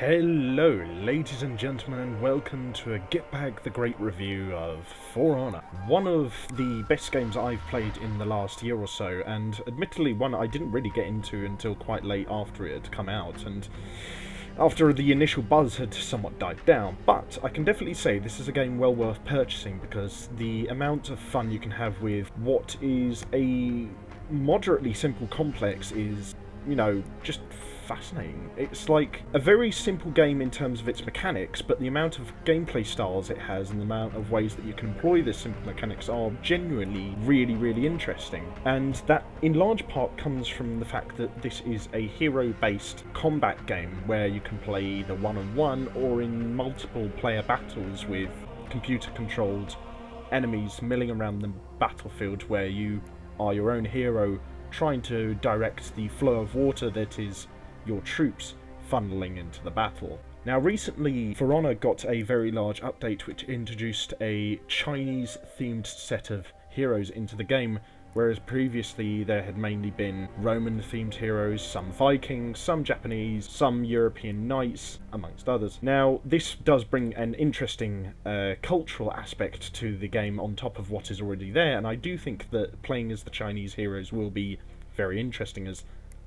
Hello, ladies and gentlemen, and welcome to a Gitbag the Great review of For Honor. One of the best games I've played in the last year or so, and admittedly one I didn't really get into until quite late after it had come out, and after the initial buzz had somewhat died down. But I can definitely say this is a game well worth purchasing, because the amount of fun you can have with what is a moderately simple complex is, just fascinating. It's like a very simple game in terms of its mechanics, but the amount of gameplay styles it has and the amount of ways that you can employ this simple mechanics are genuinely really interesting. And that in large part comes from the fact that this is a hero-based combat game where you can play either one-on-one or in multiple player battles with computer-controlled enemies milling around the battlefield, where you are your own hero trying to direct the flow of water that is your troops funneling into the battle. Now recently, For Honor got a very large update which introduced a Chinese-themed set of heroes into the game, whereas previously there had mainly been Roman-themed heroes, some Vikings, some Japanese, some European knights, amongst others. Now, this does bring an interesting cultural aspect to the game on top of what is already there, and I do think that playing as the Chinese heroes will be very interesting, as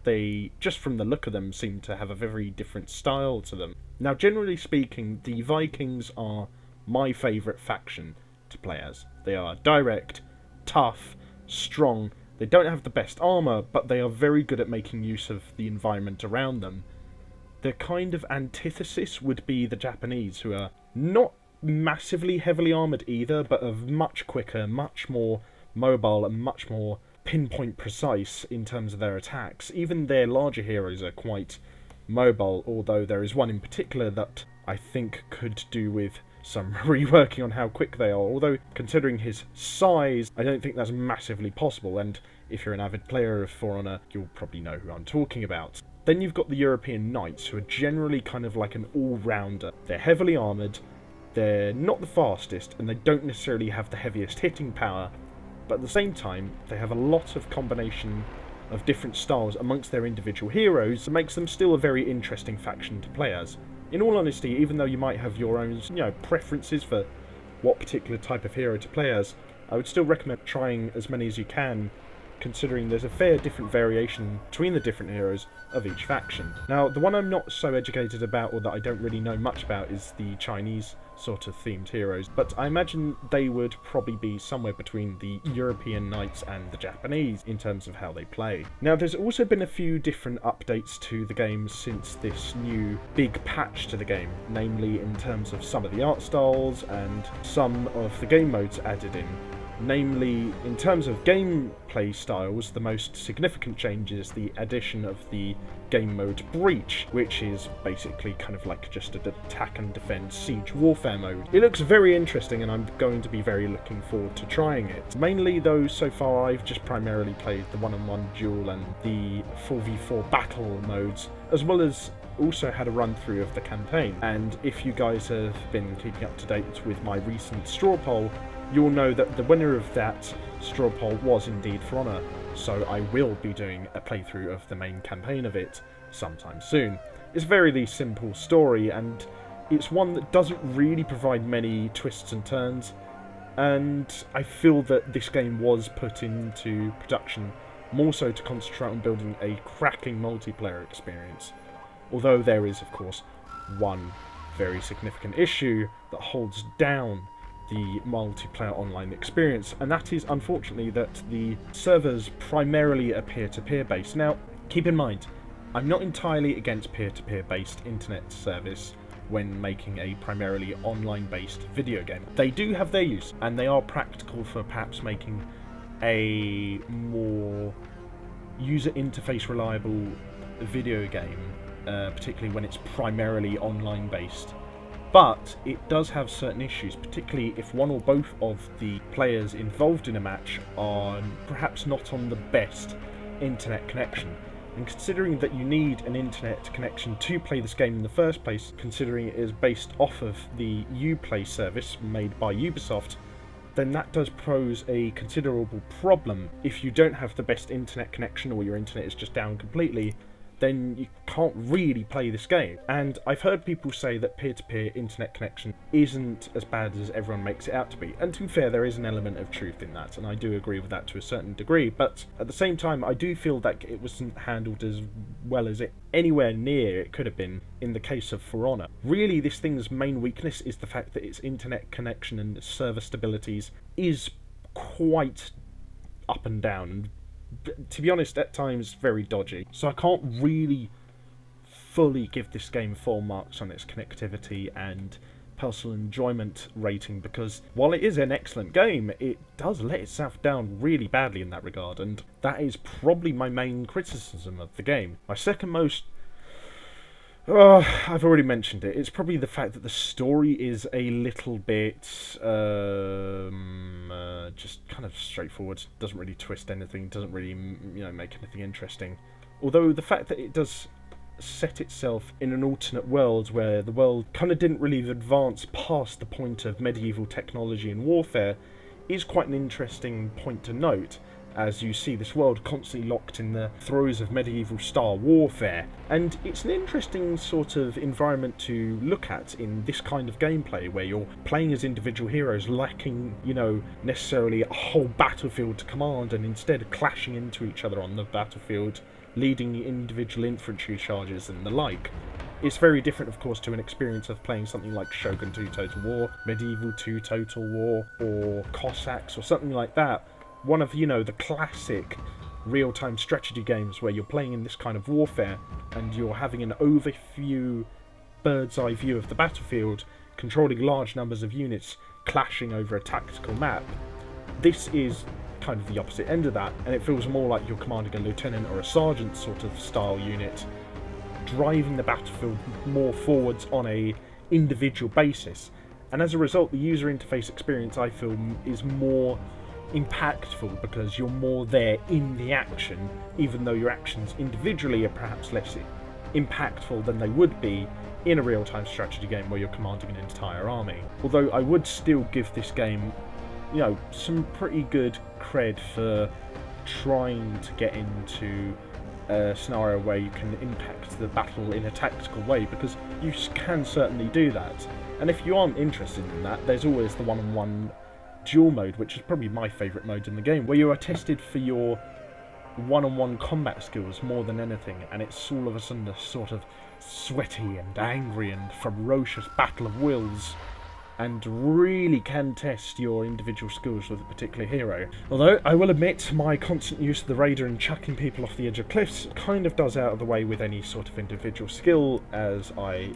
they, just from the look of them, seem to have a very different style to them. Now, generally speaking, the Vikings are my favourite faction to play as. They are direct, tough, strong. They don't have the best armour, but they are very good at making use of the environment around them. Their kind of antithesis would be the Japanese, who are not massively heavily armoured either, but are much quicker, much more mobile, and much more pinpoint precise in terms of their attacks. Even their larger heroes are quite mobile, although there is one in particular that I think could do with some reworking on how quick they are, although considering his size I don't think that's massively possible, and if you're an avid player of For Honor you'll probably know who I'm talking about. Then you've got the European Knights, who are generally kind of like an all-rounder. They're heavily armoured, they're not the fastest, and they don't necessarily have the heaviest hitting power, but at the same time they have a lot of combination of different styles amongst their individual heroes that makes them still a very interesting faction to play as. In all honesty, even though you might have your own, preferences for what particular type of hero to play as, I would still recommend trying as many as you can, considering there's a fair different variation between the different heroes of each faction. Now, the one I'm not so educated about, or that I don't really know much about, is the Chinese sort of themed heroes, but I imagine they would probably be somewhere between the European Knights and the Japanese in terms of how they play. Now, there's also been a few different updates to the game since this new big patch to the game, namely in terms of some of the art styles and some of the game modes added in. Namely, in terms of gameplay styles, the most significant change is the addition of the game mode Breach, which is basically kind of like just an attack and defend siege warfare mode. It looks very interesting, and I'm going to be very looking forward to trying it. Mainly though, so far I've just primarily played the one-on-one duel and the 4v4 battle modes, as well as also had a run through of the campaign. And if you guys have been keeping up to date with my recent straw poll, you'll know that the winner of that straw poll was indeed For Honor, so I will be doing a playthrough of the main campaign of it sometime soon. It's a very simple story, and it's one that doesn't really provide many twists and turns, and I feel that this game was put into production more so to concentrate on building a cracking multiplayer experience. Although there is, of course, one very significant issue that holds down the multiplayer online experience, and that is unfortunately that the servers primarily are peer-to-peer based. Now, keep in mind, I'm not entirely against peer-to-peer based internet service when making a primarily online based video game. They do have their use, and they are practical for perhaps making a more user interface reliable video game, particularly when it's primarily online based. But it does have certain issues, particularly if one or both of the players involved in a match are perhaps not on the best internet connection. And considering that you need an internet connection to play this game in the first place, considering it is based off of the Uplay service made by Ubisoft, then that does pose a considerable problem. If you don't have the best internet connection, or your internet is just down completely, then you can't really play this game. And I've heard people say that peer-to-peer internet connection isn't as bad as everyone makes it out to be. And to be fair, there is an element of truth in that, and I do agree with that to a certain degree. But at the same time, I do feel that it wasn't handled as well as it anywhere near it could have been in the case of For Honor. Really, this thing's main weakness is the fact that its internet connection and server stabilities is quite up and down, and to be honest, at times very dodgy. So I can't really fully give this game full marks on its connectivity and personal enjoyment rating, because while it is an excellent game, it does let itself down really badly in that regard, and that is probably my main criticism of the game. My second most... I've already mentioned it. It's probably the fact that the story is a little bit just kind of straightforward. Doesn't really twist anything. Doesn't really, make anything interesting. Although the fact that it does set itself in an alternate world where the world kind of didn't really advance past the point of medieval technology and warfare is quite an interesting point to note, as you see this world constantly locked in the throes of medieval style warfare. And it's an interesting sort of environment to look at in this kind of gameplay, where you're playing as individual heroes, lacking, necessarily a whole battlefield to command, and instead clashing into each other on the battlefield, leading individual infantry charges and the like. It's very different, of course, to an experience of playing something like Shogun 2 Total War, Medieval 2 Total War, or Cossacks, or something like that. One of, the classic real-time strategy games where you're playing in this kind of warfare and you're having an overview, bird's-eye view of the battlefield, controlling large numbers of units, clashing over a tactical map. This is kind of the opposite end of that, and it feels more like you're commanding a lieutenant or a sergeant sort of style unit, driving the battlefield more forwards on a individual basis. And as a result, the user interface experience, I feel, is more impactful because you're more there in the action, even though your actions individually are perhaps less impactful than they would be in a real-time strategy game where you're commanding an entire army. Although I would still give this game, some pretty good cred for trying to get into a scenario where you can impact the battle in a tactical way, because you can certainly do that. And if you aren't interested in that, there's always the one-on-one duel mode, which is probably my favourite mode in the game, where you are tested for your one-on-one combat skills more than anything, and it's all of a sudden a sort of sweaty and angry and ferocious battle of wills, and really can test your individual skills with a particular hero. Although, I will admit, my constant use of the Raider and chucking people off the edge of cliffs kind of does out of the way with any sort of individual skill, as I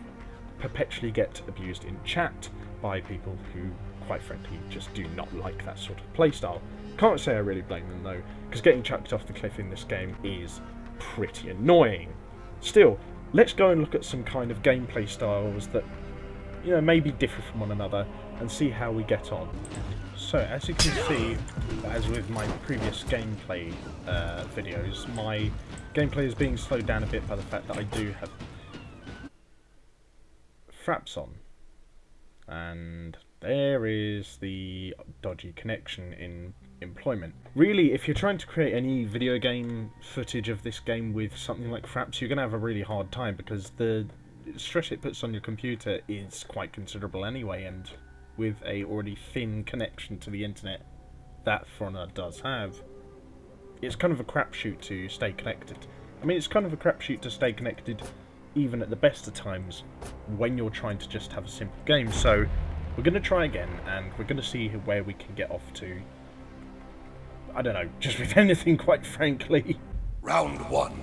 perpetually get abused in chat by people who, quite frankly, just do not like that sort of playstyle. Can't say I really blame them though, because getting chucked off the cliff in this game is pretty annoying. Still, let's go and look at some kind of gameplay styles that, maybe differ from one another, and see how we get on. So, as you can see, as with my previous gameplay videos, my gameplay is being slowed down a bit by the fact that I do have fraps on. And there is the dodgy connection in employment. Really, if you're trying to create any video game footage of this game with something like fraps, you're going to have a really hard time, because the stress it puts on your computer is quite considerable anyway, and with a already thin connection to the internet that For Honor does have, it's kind of a crapshoot to stay connected. I mean, it's kind of a crapshoot to stay connected even at the best of times when you're trying to just have a simple game. So we're going to try again, and we're going to see where we can get off to. I don't know, just with anything, quite frankly. Round one.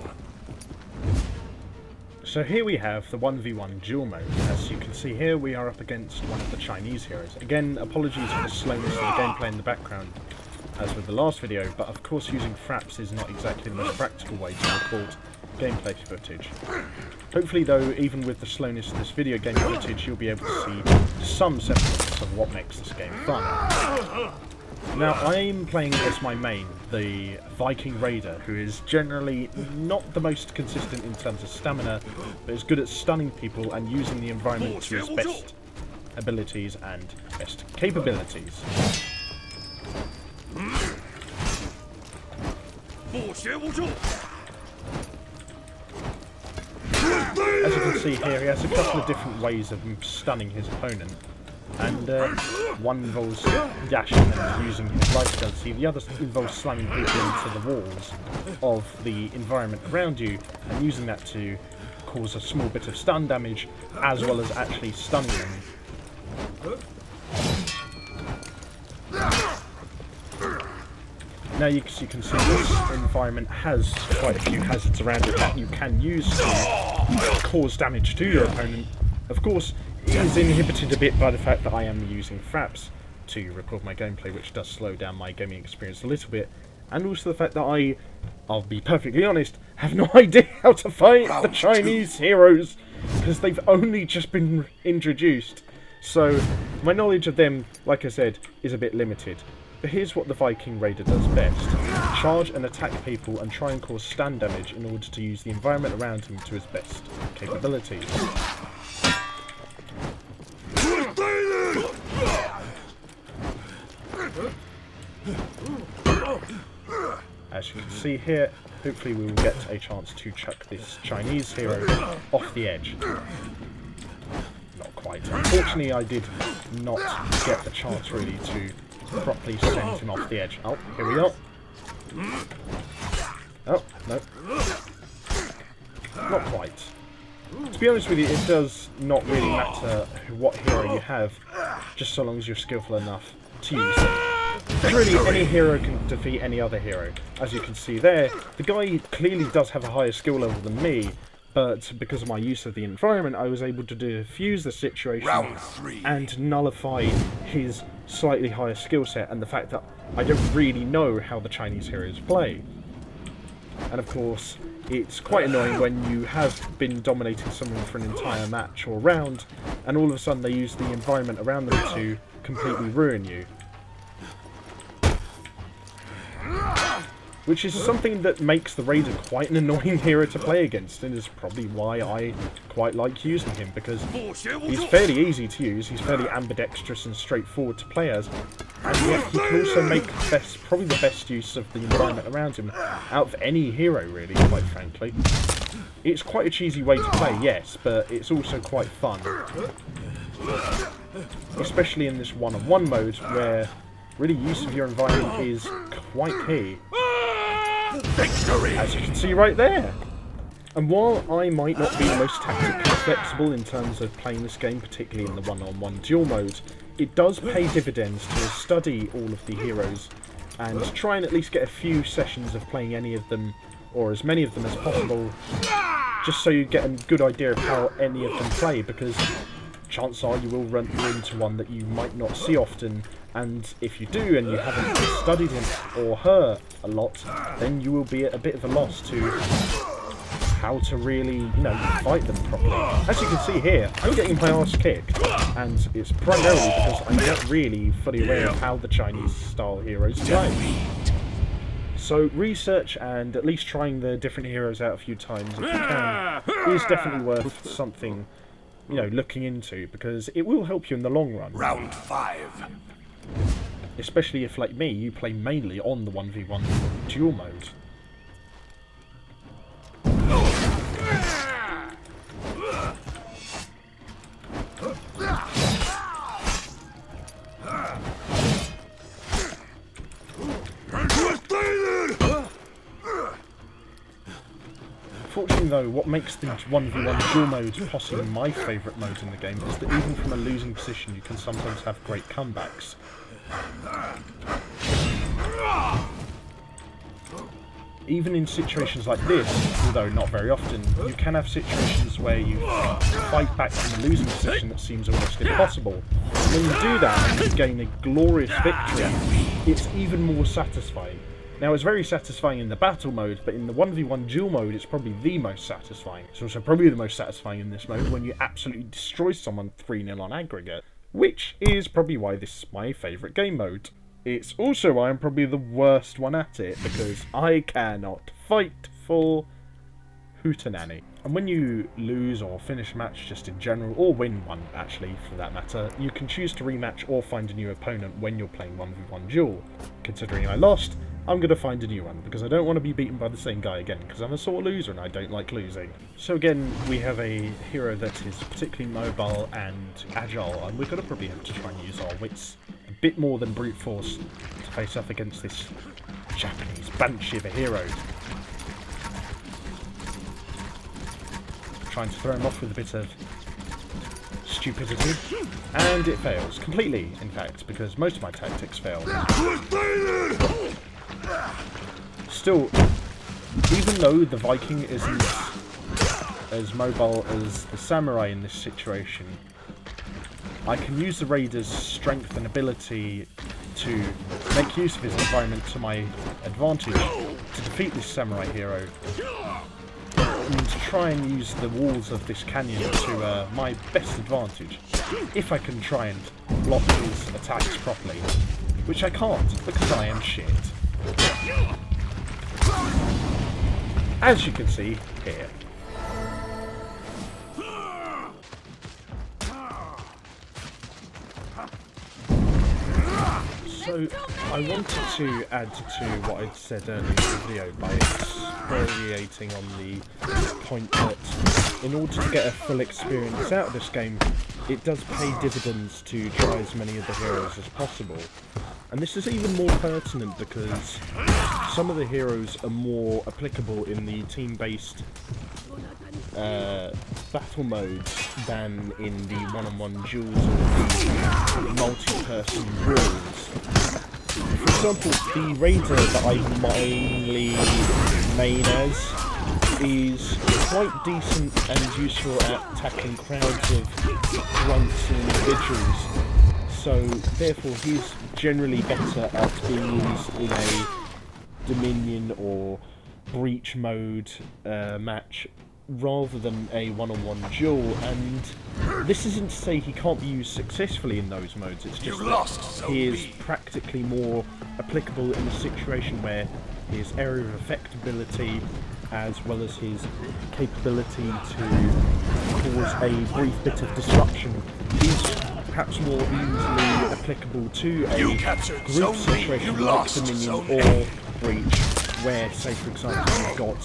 So here we have the 1v1 duel mode. As you can see here, we are up against one of the Chinese heroes. Again, apologies for the slowness of the gameplay in the background, as with the last video, but of course using fraps is not exactly the most practical way to record gameplay footage. Hopefully though, even with the slowness of this video game footage, you'll be able to see some semblance of what makes this game fun. Now, I'm playing as my main, the Viking Raider, who is generally not the most consistent in terms of stamina, but is good at stunning people and using the environment to his best abilities and best capabilities. As you can see here, he has a couple of different ways of stunning his opponent. And one involves dashing and using his life ability, the other involves slamming people into the walls of the environment around you and using that to cause a small bit of stun damage as well as actually stunning them. Now you can see this environment has quite a few hazards around it that you can use to cause damage to your opponent. Of course, it is inhibited a bit by the fact that I am using fraps to record my gameplay, which does slow down my gaming experience a little bit, and also the fact that I'll be perfectly honest, have no idea how to fight the Chinese heroes, because they've only just been introduced. So my knowledge of them, like I said, is a bit limited. But here's what the Viking Raider does best. Charge and attack people and try and cause stun damage in order to use the environment around him to his best capabilities. As you can see here, hopefully we will get a chance to chuck this Chinese hero off the edge. Not quite. Unfortunately, I did not get the chance really to properly send him off the edge. Oh, here we go. Oh, no. Not quite. To be honest with you, it does not really matter what hero you have, just so long as you're skillful enough to use them. Really, any hero can defeat any other hero. As you can see there, the guy clearly does have a higher skill level than me, but because of my use of the environment, I was able to defuse the situation and nullify his slightly higher skill set and the fact that I don't really know how the Chinese heroes play. And of course, it's quite annoying when you have been dominating someone for an entire match or round, and all of a sudden they use the environment around them to completely ruin you. Which is something that makes the Raider quite an annoying hero to play against, and is probably why I quite like using him, because he's fairly easy to use, he's fairly ambidextrous and straightforward to play as, and yet he can also make probably the best use of the environment around him out of any hero really, quite frankly. It's quite a cheesy way to play, yes, but it's also quite fun. Especially in this one-on-one mode, where really use of your environment is quite key. As you can see right there. And while I might not be the most tactically flexible in terms of playing this game, particularly in the one-on-one duel mode, it does pay dividends to study all of the heroes and try and at least get a few sessions of playing any of them, or as many of them as possible, just so you get a good idea of how any of them play, because chances are you will run into one that you might not see often, and if you do and you haven't studied him or her a lot, then you will be at a bit of a loss to how to really, fight them properly. As you can see here, I'm getting my arse kicked, and it's primarily because I'm not really fully aware of how the Chinese style heroes play. So research and at least trying the different heroes out a few times if you can is definitely worth something, looking into, because it will help you in the long run. Round 5. Especially if, like me, you play mainly on the 1v1 duel mode. Fortunately though, what makes the 1v1 duel mode possibly my favourite mode in the game is that even from a losing position you can sometimes have great comebacks. Even in situations like this, although not very often, you can have situations where you fight back from a losing position that seems almost impossible. And when you do that and you gain a glorious victory, it's even more satisfying. Now, it's very satisfying in the battle mode, but in the 1v1 duel mode, it's probably the most satisfying. It's also probably the most satisfying in this mode when you absolutely destroy someone 3-0 on aggregate, which is probably why this is my favourite game mode. It's also why I'm probably the worst one at it, because I cannot fight for hootenanny. And when you lose or finish a match just in general, or win one actually for that matter, you can choose to rematch or find a new opponent when you're playing 1v1 duel. Considering I lost, I'm going to find a new one, because I don't want to be beaten by the same guy again, because I'm a sore loser and I don't like losing. So again, we have a hero that is particularly mobile and agile, and we're going to probably have to try and use our wits a bit more than brute force to face up against this Japanese banshee of a hero. Trying to throw him off with a bit of stupidity, and it fails completely, in fact, because most of my tactics fail. Still, even though the Viking isn't as mobile as the samurai in this situation, I can use the raider's strength and ability to make use of his environment to my advantage to defeat this samurai hero, and to try and use the walls of this canyon to my best advantage, if I can try and block his attacks properly, which I can't, because I am shit. As you can see here. So, I wanted to add to what I'd said earlier in the video by expatiating on the point that in order to get a full experience out of this game, it does pay dividends to try as many of the heroes as possible. And this is even more pertinent because some of the heroes are more applicable in the team-based battle modes than in the one-on-one duels or the multi-person brawls. For example, the raider that I mainly main as is quite decent and useful at tackling crowds of grunts and individuals, so therefore he's generally better at being used in a Dominion or Breach mode match rather than a one-on-one duel, and this isn't to say he can't be used successfully in those modes, it's just that he is practically more applicable in a situation where his area of effectability as well as his capability to cause a brief bit of disruption is perhaps more easily applicable to a group situation like Dominion or Breach, where, say for example, you've got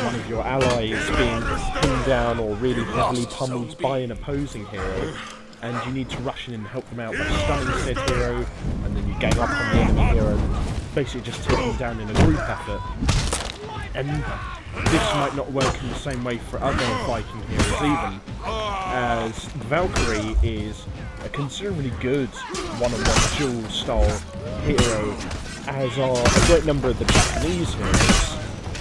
one of your allies being pinned down or really heavily pummeled by an opposing hero, and you need to rush in and help them out by stunning said hero, and then you gang up on the enemy hero, basically just taking them down in a group effort. And this might not work in the same way for other Viking heroes even, as Valkyrie is a considerably good one-on-one duel style hero, as are a great number of the Japanese heroes.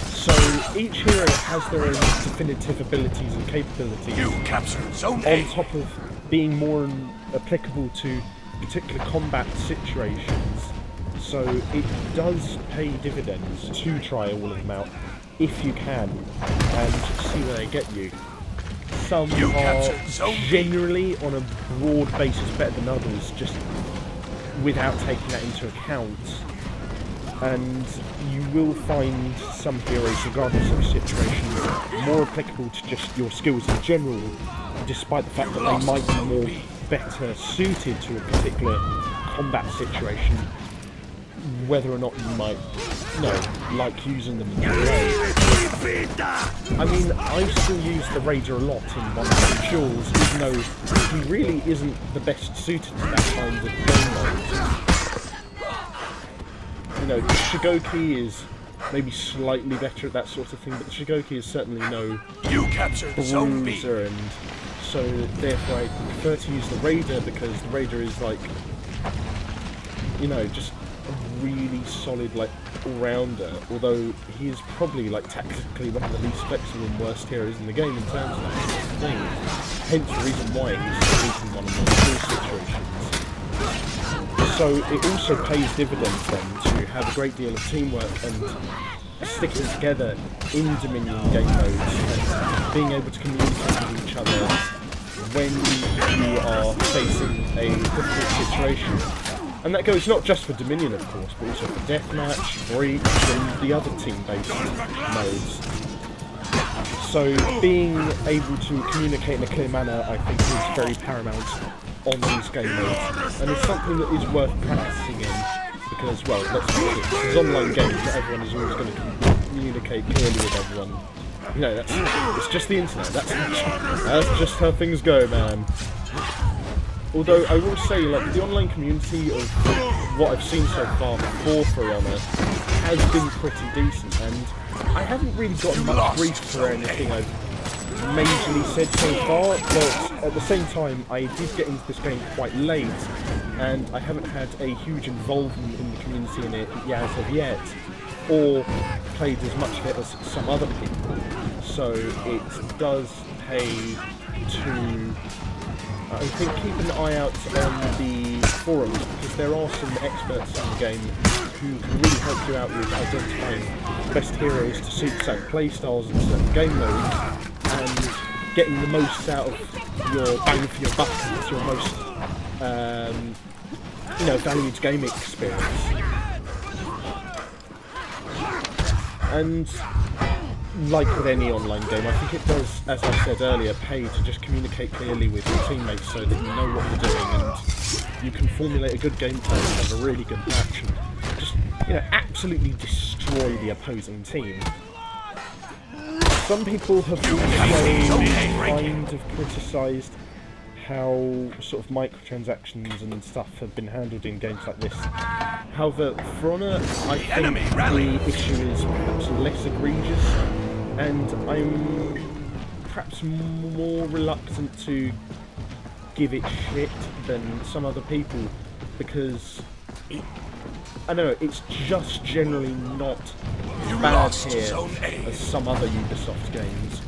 So each hero has their own definitive abilities and capabilities, on top of being more applicable to particular combat situations. So it does pay dividends to try all of them out, if you can, and see where they get you. Some are generally, on a broad basis, better than others, just without taking that into account. And you will find some heroes, regardless of the situation, more applicable to just your skills in general, despite the fact that they might be more better suited to a particular combat situation, whether or not you might, like using them in that way. I mean, I still use the Raider a lot in one-on-one duels, even though he really isn't the best suited to that kind of game mode. Shigoki is maybe slightly better at that sort of thing, but the Shigoki is certainly no bruiser, and so therefore I prefer to use the Raider, because the Raider is like, just a really solid all-rounder, although he is probably tactically one of the least flexible and worst heroes in the game in terms of that sort of thing. Hence the reason why he's used in one of the duel situations. So it also pays dividends then to have a great deal of teamwork and sticking together in Dominion game modes and being able to communicate with each other when you are facing a difficult situation. And that goes not just for Dominion, of course, but also for Deathmatch, Breach, and the other team-based modes. So being able to communicate in a clear manner, I think, is very paramount on these game modes, and it's something that is worth practicing in because, well, let's face it, this is online games, not everyone is always going to communicate clearly with everyone. You know, it's just the internet, that's just how things go, man. Although, I will say, like, the online community of what I've seen so far For Honor has been pretty decent, and I haven't really gotten much grief for anything I've majorly said so far, but at the same time I did get into this game quite late, and I haven't had a huge involvement in the community in it as of yet, or played as much of it as some other people, so it does pay to, I think, keep an eye out on the forums, because there are some experts in the game who can really help you out with identifying the best heroes to suit certain playstyles and certain game modes, and getting the most out of your bang for your buck, and it's your most, you know, valued gaming experience. And like with any online game, I think it does, as I said earlier, pay to just communicate clearly with your teammates so that you know what you're doing and you can formulate a good game plan and have a really good match and just, you know, absolutely destroy the opposing team. Some people have also kind of criticised how sort of microtransactions and stuff have been handled in games like this. However, For Honor, I think the issue is perhaps less egregious, and I'm perhaps more reluctant to give it shit than some other people, because I don't know, it's just generally not as bad here as some other Ubisoft games.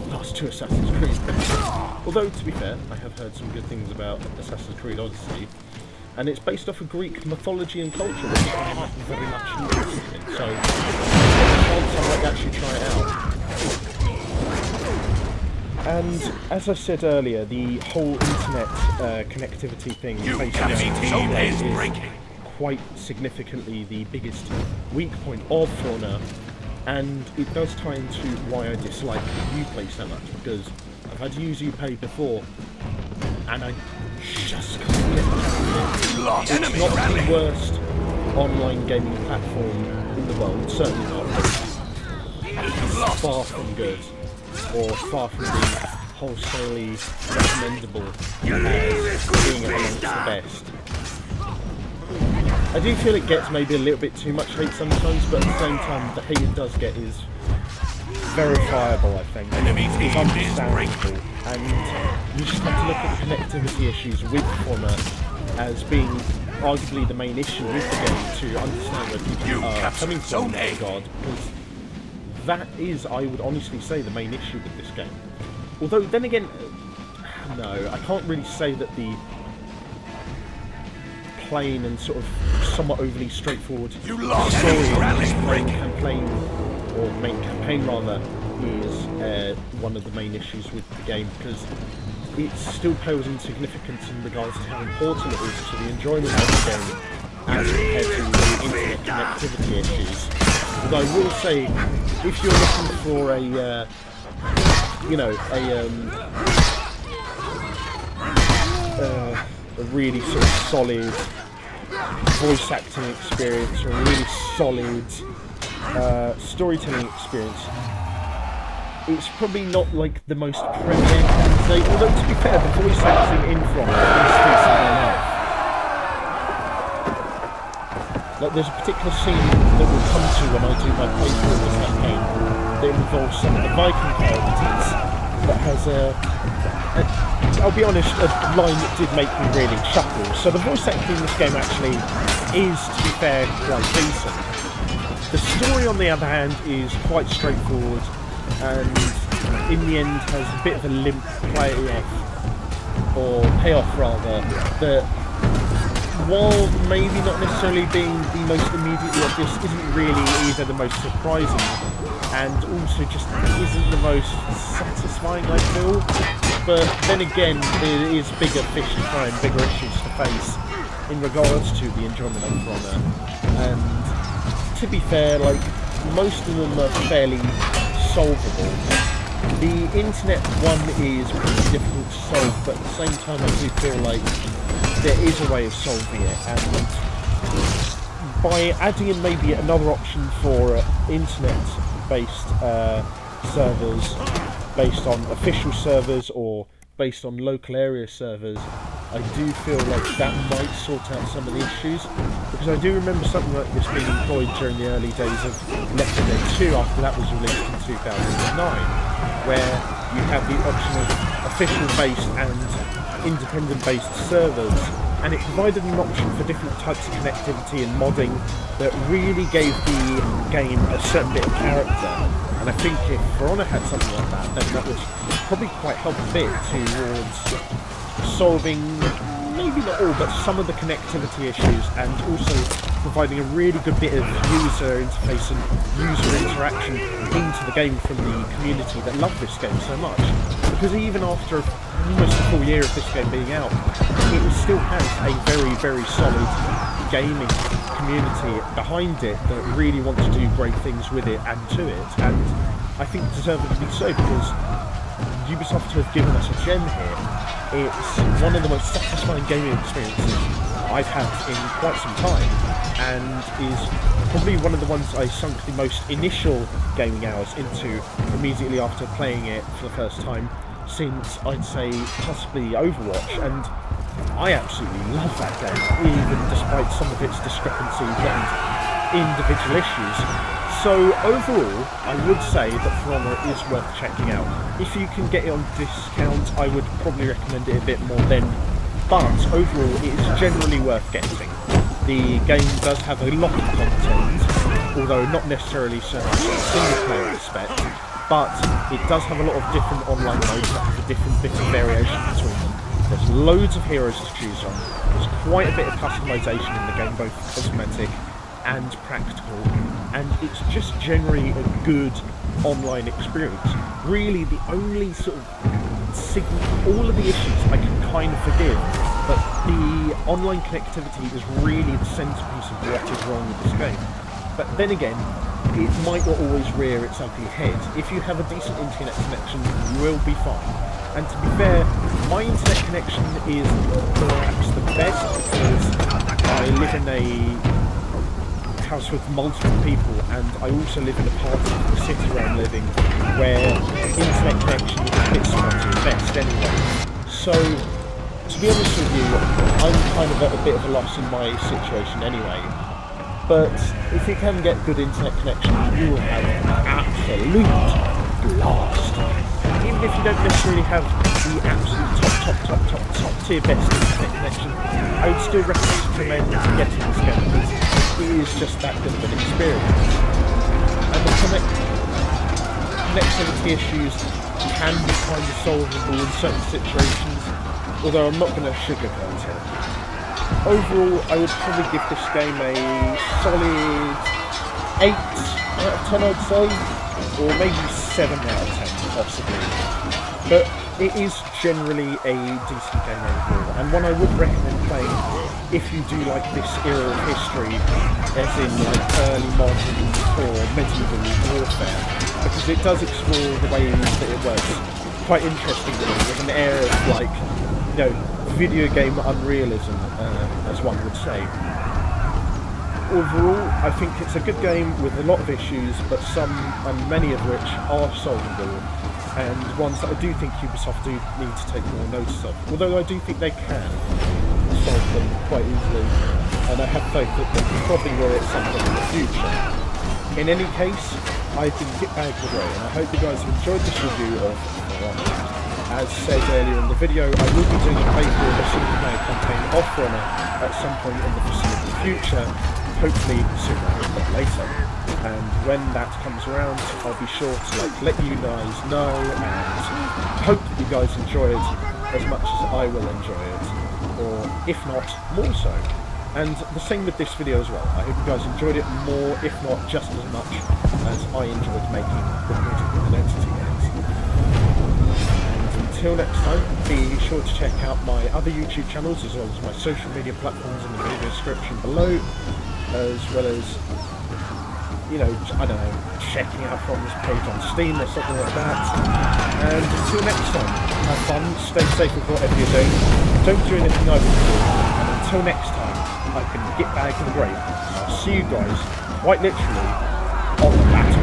Last two Assassin's Creed. Although, to be fair, I have heard some good things about Assassin's Creed Odyssey, and it's based off of Greek mythology and culture, which I'm very much interested in, so there's a chance I might actually try it out. And as I said earlier, the whole internet connectivity thing is quite significantly the biggest weak point of For Honor, and it does tie into why I dislike Uplay so much, because I've had to use Upay before, and I just can't get much of it. It's not the worst online gaming platform in the world, certainly not, but it's far from good, or far from being wholesalely recommendable as being amongst the best. I do feel it gets maybe a little bit too much hate sometimes, but at the same time, the hate it does get is verifiable, I think. It's understandable, and you just have to look at the connectivity issues with For Honor as being arguably the main issue with the game to understand where people are coming from, oh god, because that is, I would honestly say, the main issue with this game. Although, then again, no, I can't really say that the plain and sort of somewhat overly straightforward story of this main campaign rather, is one of the main issues with the game, because it still pales in significance in regards to how important it is to the enjoyment of the game as compared to the internet connectivity issues. But I will say, if you're looking for a, you know, a really sort of solid voice acting experience, or a really solid storytelling experience, it's probably not like the most premier candidate, although to be fair, the voice acting in For Honor is decent enough. Like, there's a particular scene that we'll come to when I do my playthrough of the campaign that involves some of the Viking characters that has I'll be honest, a line that did make me really chuckle. So the voice acting in this game actually is, to be fair, quite decent. The story, on the other hand, is quite straightforward, and in the end has a bit of a limp payoff rather, that while maybe not necessarily being the most immediately obvious, isn't really either the most surprising, and also just isn't the most satisfying, I feel. But then again, there is bigger fish to fry and bigger issues to face in regards to the enjoyment of For Honor. And to be fair, like, most of them are fairly solvable. The internet one is pretty difficult to solve, but at the same time I do feel like there is a way of solving it, and by adding in maybe another option for internet-based servers, based on official servers or based on local area servers, I do feel like that might sort out some of the issues, because I do remember something like this being employed during the early days of Left 4 Dead 2 after that was released in 2009, where you had the option of official-based and independent-based servers, and it provided an option for different types of connectivity and modding that really gave the game a certain bit of character. And I think if For Honor had something like that, then that would probably quite help a bit towards solving, maybe not all, but some of the connectivity issues, and also providing a really good bit of user interface and user interaction into the game from the community that love this game so much. Because even after almost a full year of this game being out, it still has a very, very solid gaming community behind it that really want to do great things with it and to it, and I think deservedly so, because Ubisoft have given us a gem here. It's one of the most satisfying gaming experiences I've had in quite some time, and is probably one of the ones I sunk the most initial gaming hours into immediately after playing it for the first time since, I'd say, possibly Overwatch, and I absolutely love that game, even despite some of its discrepancies and individual issues. So overall, I would say that For Honor is worth checking out. If you can get it on discount, I would probably recommend it a bit more then, but overall it is generally worth getting. The game does have a lot of content, although not necessarily so much in a single player aspect, but it does have a lot of different online modes that have a different bit of variation between them. There's loads of heroes to choose from, there's quite a bit of customization in the game, both cosmetic and practical, and it's just generally a good online experience. Really, the only sort of all of the issues I can kind of forgive, but the online connectivity is really the centerpiece of what is wrong with this game. But then again, it might not always rear its ugly head. If you have a decent internet connection, you will be fine. And to be fair, my internet connection is perhaps the best, because I live in a house with multiple people, and I also live in a part of the city where I'm living where internet connection is a bit spotty at best anyway. So, to be honest with you, I'm kind of at a bit of a loss in my situation anyway. But if you can get good internet connection, you will have an absolute blast. Even if you don't necessarily have the absolute top tier best internet connection, I would still recommend getting this game, because it is just that good of an experience. And the connectivity issues can be kind of solvable in certain situations, although I'm not going to sugarcoat it. Overall, I would probably give this game a solid 8 out of 10, I'd say, or maybe 7 out of 10 possibly. But it is generally a decent game overall, and one I would recommend playing if you do like this era of history, as in like early modern or medieval warfare, because it does explore the ways that it works quite interestingly, with an air of, like, you know, video game unrealism, as one would say. Overall, I think it's a good game with a lot of issues, but some and many of which are solvable, and ones that I do think Ubisoft do need to take more notice of, although I do think they can solve them quite easily, and I have faith that they probably will at some point in the future. In any case, I've been Gitbag, and I hope you guys have enjoyed this review of For Honor. As said earlier in the video, I will be doing a playthrough of a single player campaign of For Honor at some point in the foreseeable future, hopefully sooner than later. And when that comes around, I'll be sure to let you guys know, and hope that you guys enjoy it as much as I will enjoy it, or if not, more so. And the same with this video as well. I hope you guys enjoyed it more, if not just as much as I enjoyed making the Critical Identity games. Until next time, be sure to check out my other YouTube channels, as well as my social media platforms in the video description below, as well as, you know, I don't know, checking out from this page on Steam or something like that. And until next time, have fun, stay safe with whatever you're doing, don't do anything I would do, and until next time, I can Gitbag the Great. And I'll see you guys, quite literally, on the battle.